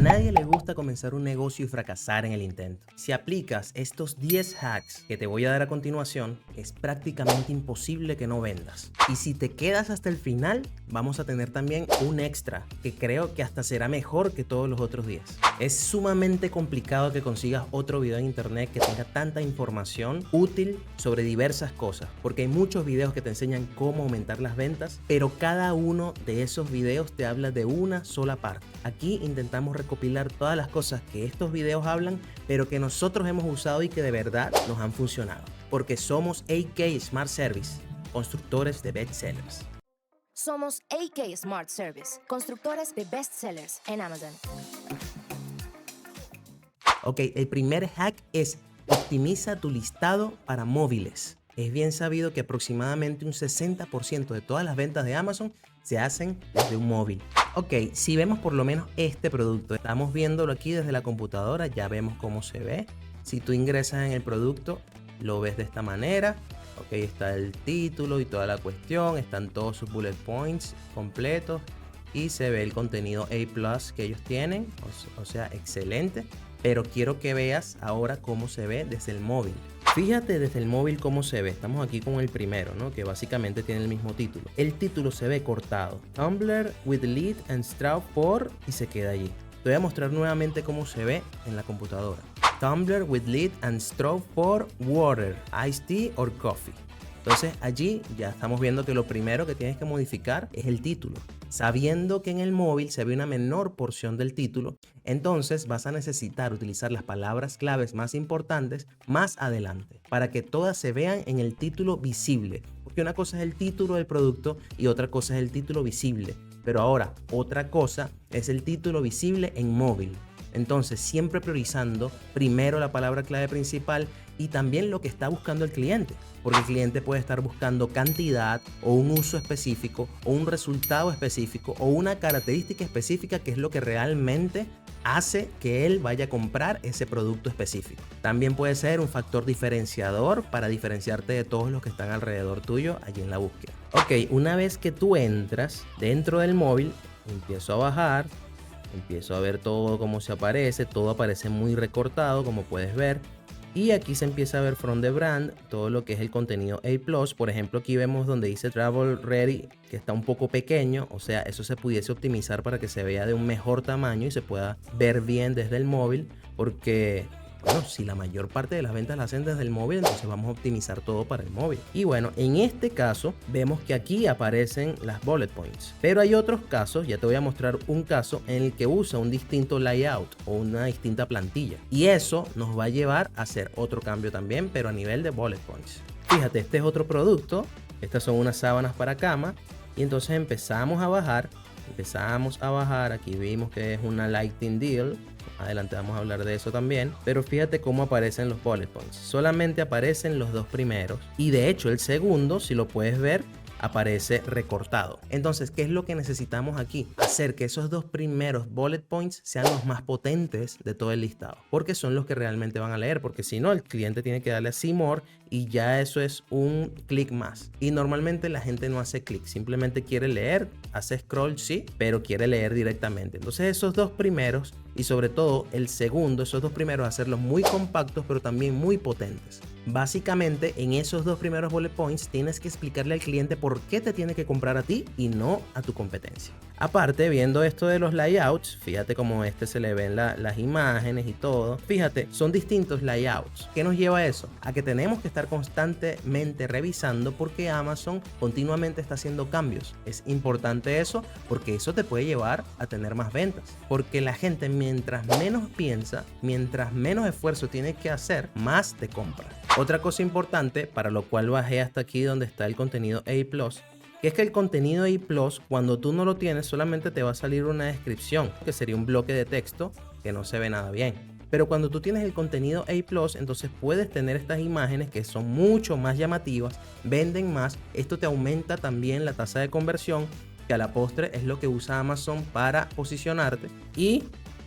nadie le gusta comenzar un negocio y fracasar en el intento. Si aplicas estos 10 hacks que te voy a dar a continuación, es prácticamente imposible que no vendas. Y si te quedas hasta el final, vamos a tener también un extra que creo que hasta será mejor que todos los otros días. Es sumamente complicado que consigas otro video en internet que tenga tanta información útil sobre diversas cosas, porque hay muchos videos que te enseñan cómo aumentar las ventas, pero cada uno de esos videos te habla de una sola parte. Aquí intentamos recopilar todas las cosas que estos videos hablan, pero que nosotros hemos usado y que de verdad nos han funcionado, porque somos AK Smart Service, constructores de bestsellers. Somos AK Smart Service, constructores de bestsellers en Amazon. Ok, el primer hack es optimiza tu listado para móviles. Es bien sabido que aproximadamente un 60% de todas las ventas de Amazon se hacen desde un móvil. Ok, si vemos por lo menos este producto, estamos viéndolo aquí desde la computadora, ya vemos cómo se ve. Si tú ingresas en el producto, lo ves de esta manera. Ok, está el título y toda la cuestión, están todos sus bullet points completos y se ve el contenido A+ que ellos tienen, o sea, excelente. Pero quiero que veas ahora cómo se ve desde el móvil. Fíjate desde el móvil cómo se ve. Estamos aquí con el primero, ¿no? Que básicamente tiene el mismo título. El título se ve cortado. Tumblr with lead and straw for y se queda allí. Te voy a mostrar nuevamente cómo se ve en la computadora. Tumblr with lead and straw for water, iced tea or coffee. Entonces allí ya estamos viendo que lo primero que tienes que modificar es el título. Sabiendo que en el móvil se ve una menor porción del título, entonces vas a necesitar utilizar las palabras claves más importantes más adelante para que todas se vean en el título visible. Porque una cosa es el título del producto y otra cosa es el título visible. Pero ahora, otra cosa es el título visible en móvil. Entonces, siempre priorizando primero la palabra clave principal y también lo que está buscando el cliente. Porque el cliente puede estar buscando cantidad o un uso específico o un resultado específico o una característica específica que es lo que realmente hace que él vaya a comprar ese producto específico. También puede ser un factor diferenciador para diferenciarte de todos los que están alrededor tuyo allí en la búsqueda. Ok, una vez que tú entras dentro del móvil, empiezo a bajar. Empiezo a ver todo cómo se aparece, todo aparece muy recortado como puedes ver. Y aquí se empieza a ver from the brand, todo lo que es el contenido A+. Por ejemplo, aquí vemos donde dice Travel Ready, que está un poco pequeño. O sea, eso se pudiese optimizar para que se vea de un mejor tamaño y se pueda ver bien desde el móvil. Porque, bueno, si la mayor parte de las ventas las hacen desde el móvil, entonces vamos a optimizar todo para el móvil. Y bueno, en este caso vemos que aquí aparecen las bullet points. Pero hay otros casos, ya te voy a mostrar un caso en el que usa un distinto layout o una distinta plantilla. Y eso nos va a llevar a hacer otro cambio también, pero a nivel de bullet points. Fíjate, este es otro producto. Estas son unas sábanas para cama. Y entonces empezamos a bajar. Aquí vimos que es una Lightning Deal. Adelante vamos a hablar de eso también. Pero fíjate cómo aparecen los bullet points. Solamente aparecen los dos primeros. Y de hecho el segundo, si lo puedes ver, aparece recortado. Entonces, ¿qué es lo que necesitamos aquí? Hacer que esos dos primeros bullet points sean los más potentes de todo el listado. Porque son los que realmente van a leer. Porque si no, el cliente tiene que darle a See More y ya eso es un clic más. Y normalmente la gente no hace clic. Simplemente quiere leer, hace scroll, sí, pero quiere leer directamente. Entonces, esos dos primeros y sobre todo el segundo, esos dos primeros, hacerlos muy compactos pero también muy potentes. Básicamente en esos dos primeros bullet points tienes que explicarle al cliente por qué te tiene que comprar a ti y no a tu competencia. Aparte, viendo esto de los layouts, fíjate cómo se le ven las imágenes y todo. Fíjate, son distintos layouts. ¿Qué nos lleva a eso? A que tenemos que estar constantemente revisando porque Amazon continuamente está haciendo cambios. Es importante eso porque eso te puede llevar a tener más ventas. Porque la gente mientras menos piensa, mientras menos esfuerzo tiene que hacer, más te compra. Otra cosa importante, para lo cual bajé hasta aquí donde está el contenido A+, que es que el contenido A+, cuando tú no lo tienes, solamente te va a salir una descripción, que sería un bloque de texto que no se ve nada bien. Pero cuando tú tienes el contenido A+, entonces puedes tener estas imágenes que son mucho más llamativas, venden más. Esto te aumenta también la tasa de conversión, que a la postre es lo que usa Amazon para posicionarte. Y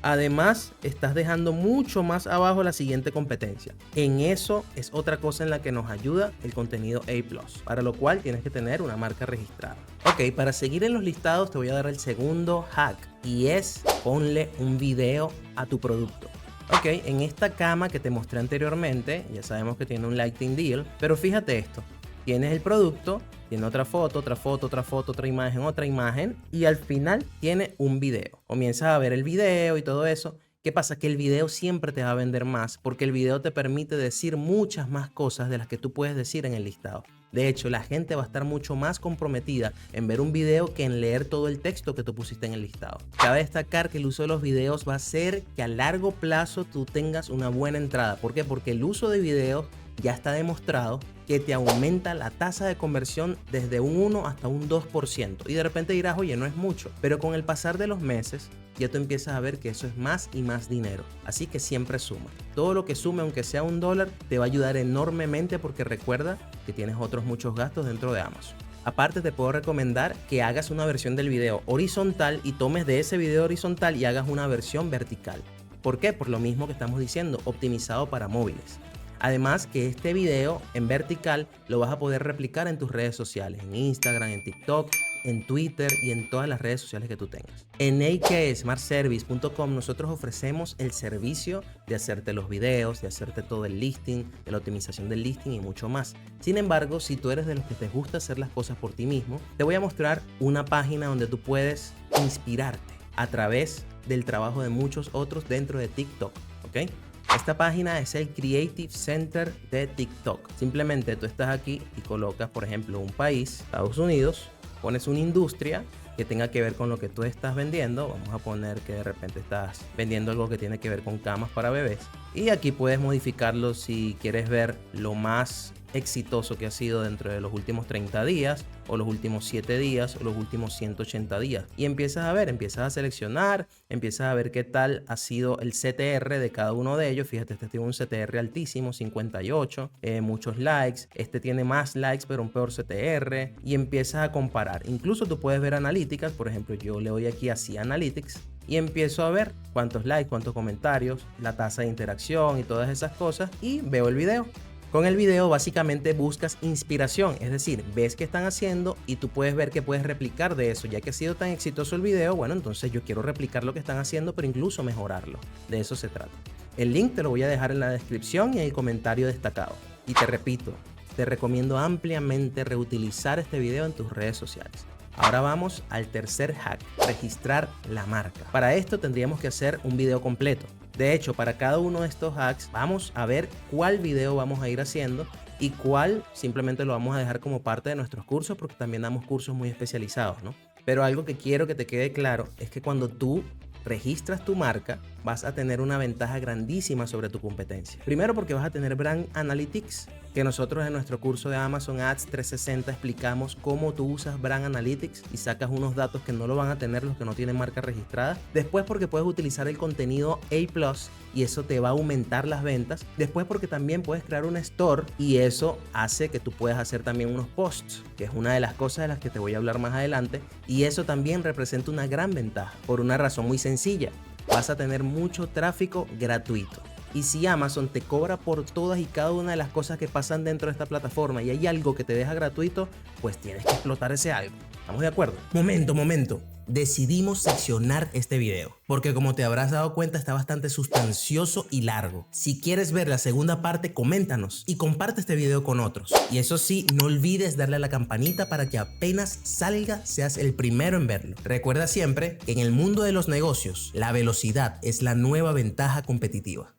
Además, estás dejando mucho más abajo la siguiente competencia. En eso es otra cosa en la que nos ayuda el contenido A+, para lo cual tienes que tener una marca registrada. Ok, para seguir en los listados te voy a dar el segundo hack y es ponle un video a tu producto. Ok, en esta cama que te mostré anteriormente, ya sabemos que tiene un lighting deal, pero fíjate esto. Tienes el producto, tiene otra foto, otra imagen y al final tiene un video. Comienzas a ver el video y todo eso. ¿Qué pasa? Que el video siempre te va a vender más porque el video te permite decir muchas más cosas de las que tú puedes decir en el listado. De hecho, la gente va a estar mucho más comprometida en ver un video que en leer todo el texto que tú pusiste en el listado. Cabe destacar que el uso de los videos va a hacer que a largo plazo tú tengas una buena entrada. ¿Por qué? Porque el uso de videos ya está demostrado que te aumenta la tasa de conversión desde un 1 hasta un 2%. Y de repente dirás, oye, no es mucho. Pero con el pasar de los meses, ya tú empiezas a ver que eso es más y más dinero. Así que siempre suma. Todo lo que sume, aunque sea $1, te va a ayudar enormemente porque recuerda que tienes otros muchos gastos dentro de Amazon. Aparte, te puedo recomendar que hagas una versión del video horizontal y tomes de ese video horizontal y hagas una versión vertical. ¿Por qué? Por lo mismo que estamos diciendo, optimizado para móviles. Además que este video en vertical lo vas a poder replicar en tus redes sociales, en Instagram, en TikTok, en Twitter y en todas las redes sociales que tú tengas. En AKSmartService.com nosotros ofrecemos el servicio de hacerte los videos, de hacerte todo el listing, de la optimización del listing y mucho más. Sin embargo, si tú eres de los que te gusta hacer las cosas por ti mismo, te voy a mostrar una página donde tú puedes inspirarte a través del trabajo de muchos otros dentro de TikTok, ¿ok? Esta página es el Creative Center de TikTok. Simplemente tú estás aquí y colocas, por ejemplo, un país, Estados Unidos, pones una industria que tenga que ver con lo que tú estás vendiendo. Vamos a poner que de repente estás vendiendo algo que tiene que ver con camas para bebés. Y aquí puedes modificarlo si quieres ver lo más exitoso que ha sido dentro de los últimos 30 días o los últimos 7 días o los últimos 180 días. Y empiezas a ver, empiezas a seleccionar, empiezas a ver qué tal ha sido el CTR de cada uno de ellos. Fíjate, este tiene un CTR altísimo, 58, muchos likes. Este tiene más likes pero un peor CTR y empiezas a comparar. Incluso tú puedes ver analíticas, por ejemplo, yo le doy aquí así Analytics y empiezo a ver cuántos likes, cuántos comentarios, la tasa de interacción y todas esas cosas y veo el video. Con el video básicamente buscas inspiración, es decir, ves qué están haciendo y tú puedes ver que puedes replicar de eso. Ya que ha sido tan exitoso el video, bueno, entonces yo quiero replicar lo que están haciendo, pero incluso mejorarlo. De eso se trata. El link te lo voy a dejar en la descripción y en el comentario destacado. Y te repito, te recomiendo ampliamente reutilizar este video en tus redes sociales. Ahora vamos al tercer hack, registrar la marca. Para esto tendríamos que hacer un video completo. De hecho, para cada uno de estos hacks vamos a ver cuál video vamos a ir haciendo y cuál simplemente lo vamos a dejar como parte de nuestros cursos, porque también damos cursos muy especializados, ¿no? Pero algo que quiero que te quede claro es que cuando tú registras tu marca, vas a tener una ventaja grandísima sobre tu competencia. Primero porque vas a tener Brand Analytics, que nosotros en nuestro curso de Amazon Ads 360 explicamos cómo tú usas Brand Analytics y sacas unos datos que no lo van a tener los que no tienen marca registrada. Después porque puedes utilizar el contenido A+ y eso te va a aumentar las ventas. Después porque también puedes crear un store y eso hace que tú puedas hacer también unos posts, que es una de las cosas de las que te voy a hablar más adelante, y eso también representa una gran ventaja por una razón muy sencilla. Vas a tener mucho tráfico gratuito. Y si Amazon te cobra por todas y cada una de las cosas que pasan dentro de esta plataforma y hay algo que te deja gratuito, pues tienes que explotar ese algo. ¿Estamos de acuerdo? Momento. Decidimos seccionar este video porque, como te habrás dado cuenta, está bastante sustancioso y largo. Si quieres ver la segunda parte, coméntanos y comparte este video con otros. Y eso sí, no olvides darle a la campanita para que apenas salga seas el primero en verlo. Recuerda siempre que en el mundo de los negocios, la velocidad es la nueva ventaja competitiva.